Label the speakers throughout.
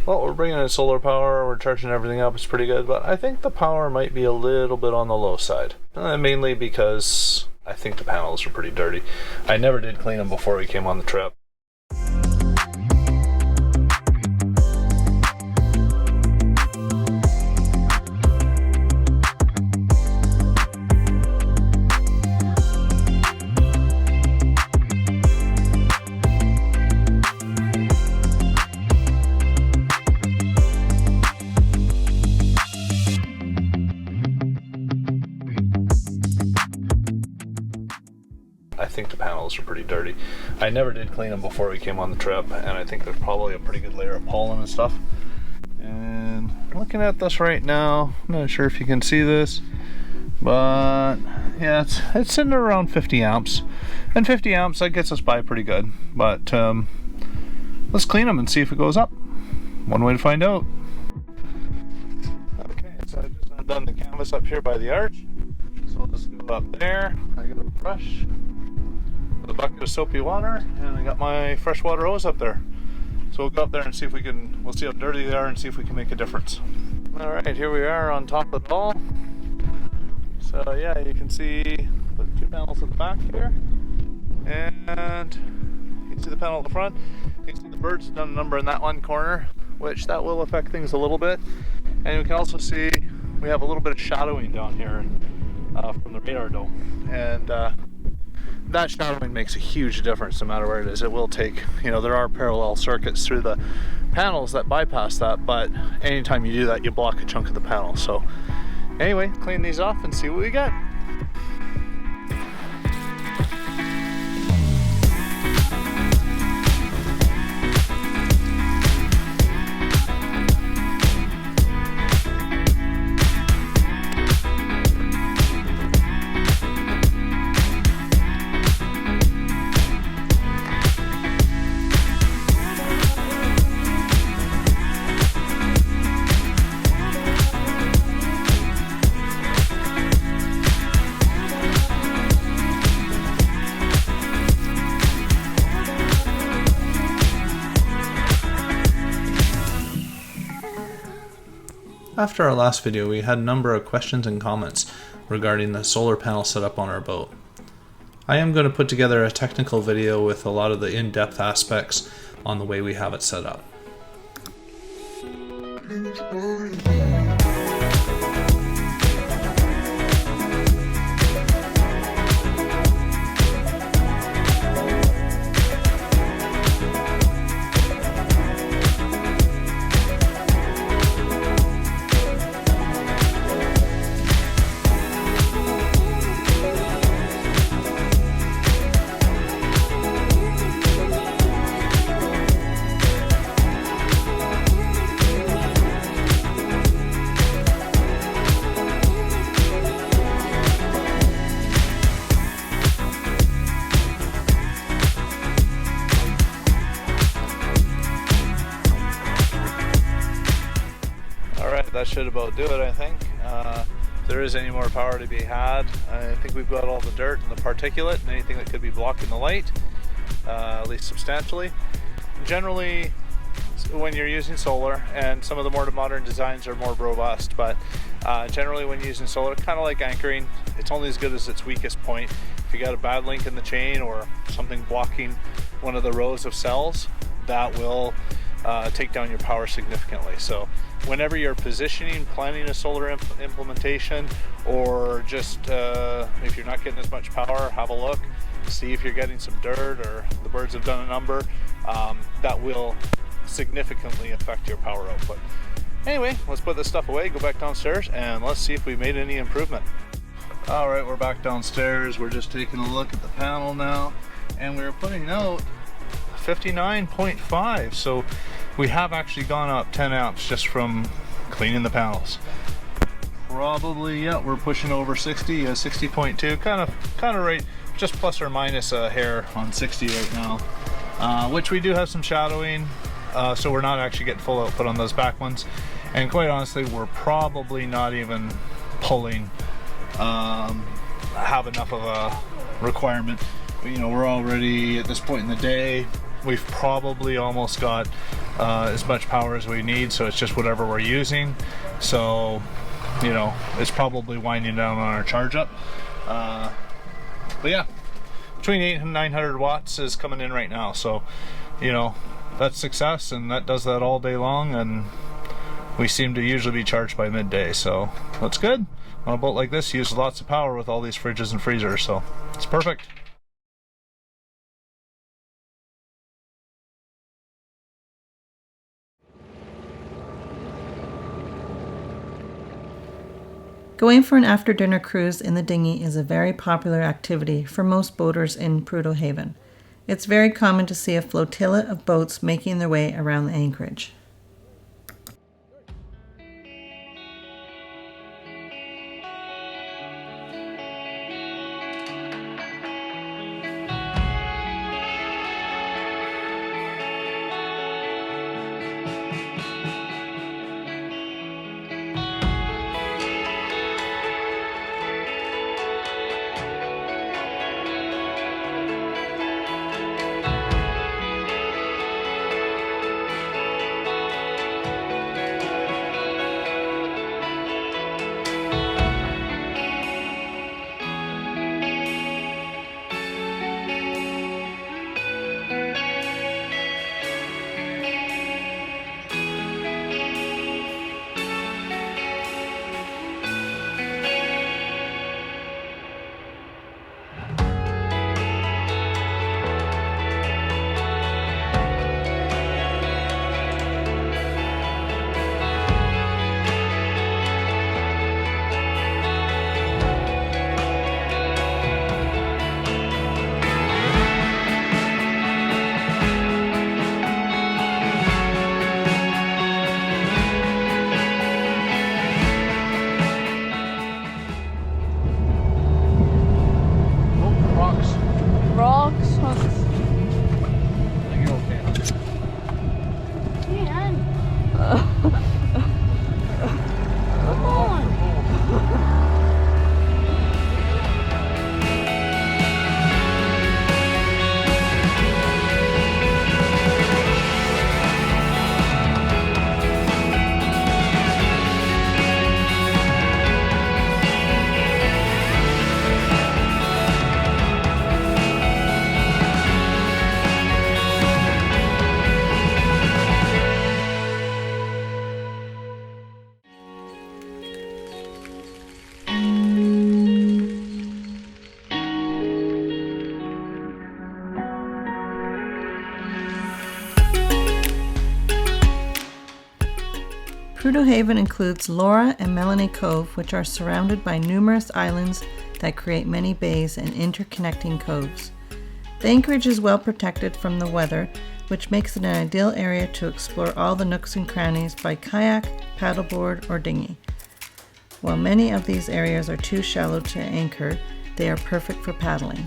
Speaker 1: Well, we're bringing in solar power, we're charging everything up, it's pretty good, but I think the power might be a little bit on the low side. Mainly because I think the panels are pretty dirty. I never did clean them before we came on the trip. I think the panels are pretty dirty. I never did clean them before we came on the trip, and I think there's probably a pretty good layer of pollen and stuff. And looking at this right now, I'm not sure if you can see this, but yeah, it's sitting around 50 amps. And 50 amps, that gets us by pretty good. But let's clean them and see if it goes up. One way to find out. Okay, so I just done the canvas up here by the arch. So let's go up there. I got a brush, a bucket of soapy water, and I got my freshwater hose up there. So we'll go up there and see if we'll see how dirty they are and see if we can make a difference. All right, here we are on top of it all. So yeah, you can see the two panels at the back here, and you can see the panel at the front. You can see the birds have done a number in that one corner, which that will affect things a little bit. And we can also see we have a little bit of shadowing down here from the radar dome, and that shadowing makes a huge difference no matter where it is. It will take, there are parallel circuits through the panels that bypass that, but anytime you do that, you block a chunk of the panel. So anyway, clean these off and see what we got. After our last video, we had a number of questions and comments regarding the solar panel setup on our boat. I am going to put together a technical video with a lot of the in-depth aspects on the way we have it set up. That should about do it, I think. If there is any more power to be had, I think we've got all the dirt and the particulate and anything that could be blocking the light, at least substantially. Generally, when you're using solar, and some of the more modern designs are more robust, but generally when using solar, kind of like anchoring, it's only as good as its weakest point. If you got a bad link in the chain or something blocking one of the rows of cells, that will take down your power significantly. So whenever you're positioning, planning a solar implementation, or just if you're not getting as much power, have a look, see if you're getting some dirt or the birds have done a number. That will significantly affect your power output. Anyway, let's put this stuff away, go back downstairs, and let's see if we made any improvement. All right, we're back downstairs. We're just taking a look at the panel now, and we're putting out 59.5, so we have actually gone up 10 amps just from cleaning the panels. Probably, yeah, we're pushing over 60, 60.2, kind of right, just plus or minus a hair on 60 right now, which we do have some shadowing, so we're not actually getting full output on those back ones, and quite honestly, we're probably not even pulling have enough of a requirement. But, we're already at this point in the day, we've probably almost got as much power as we need, so it's just whatever we're using. So, you know, it's probably winding down on our charge up. But yeah, between 800 and 900 watts is coming in right now. So, you know, that's success, and that does that all day long, and we seem to usually be charged by midday, so that's good. On a boat like this, you use lots of power with all these fridges and freezers, so it's perfect.
Speaker 2: Going for an after-dinner cruise in the dinghy is a very popular activity for most boaters in Prudhoe Haven. It's very common to see a flotilla of boats making their way around the anchorage. Prudhoe Haven includes Laura and Melanie Cove, which are surrounded by numerous islands that create many bays and interconnecting coves. The anchorage is well protected from the weather, which makes it an ideal area to explore all the nooks and crannies by kayak, paddleboard, or dinghy. While many of these areas are too shallow to anchor, they are perfect for paddling.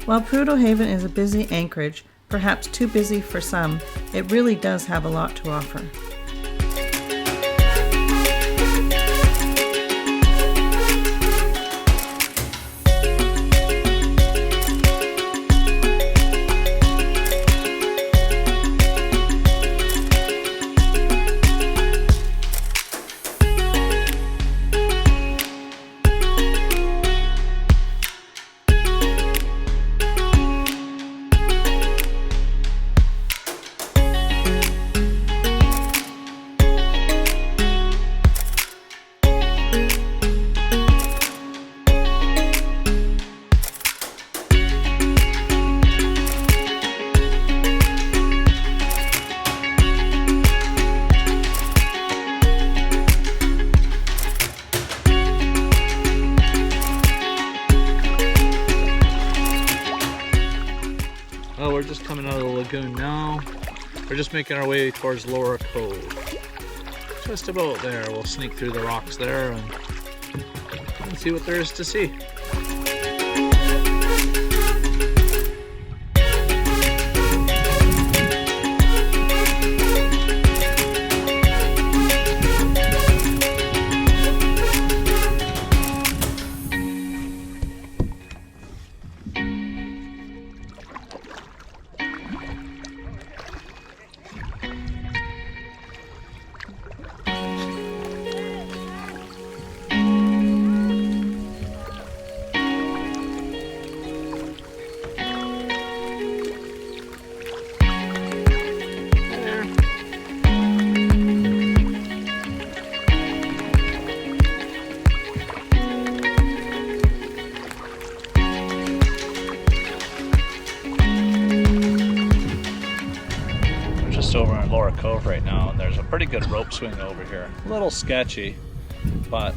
Speaker 2: While Prudhoe Haven is a busy anchorage, perhaps too busy for some, it really does have a lot to offer.
Speaker 1: Well, we're just coming out of the lagoon now. We're just making our way towards Laura Cove. just about there. We'll sneak through the rocks there and see what there is to see. Over in Laura Cove right now, and there's a pretty good rope swing over here. A little sketchy, but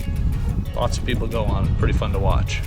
Speaker 1: lots of people go on. Pretty fun to watch.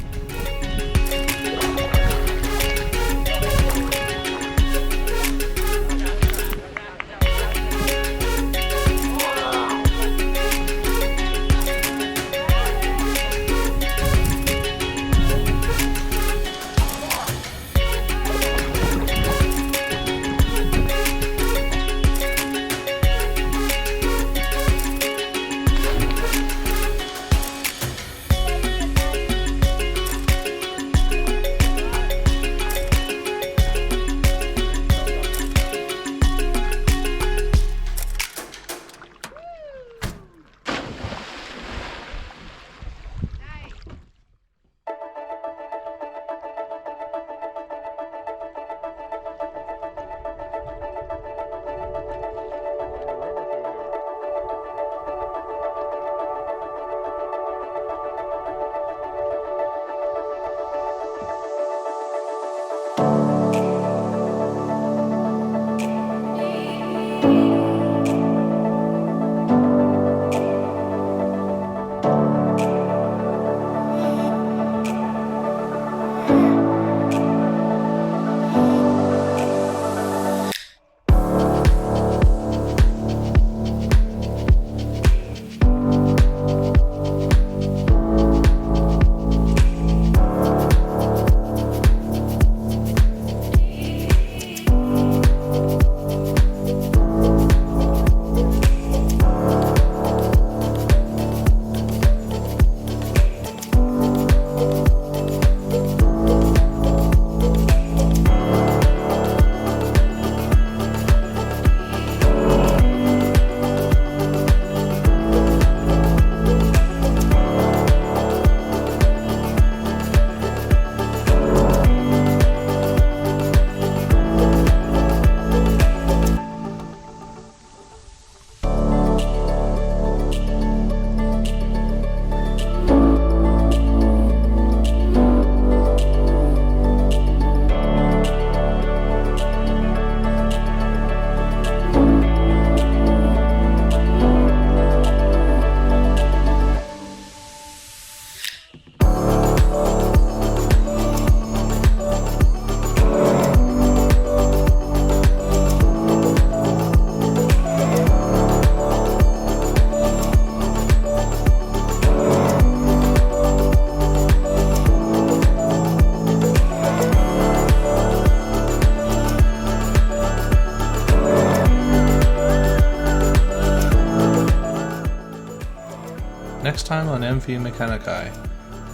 Speaker 1: Next time on MV Mechanicae,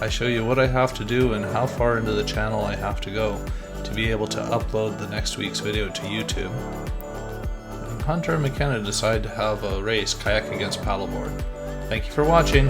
Speaker 1: I show you what I have to do and how far into the channel I have to go to be able to upload the next week's video to YouTube. And Hunter and McKenna decide to have a race kayak against paddleboard. Thank you for watching!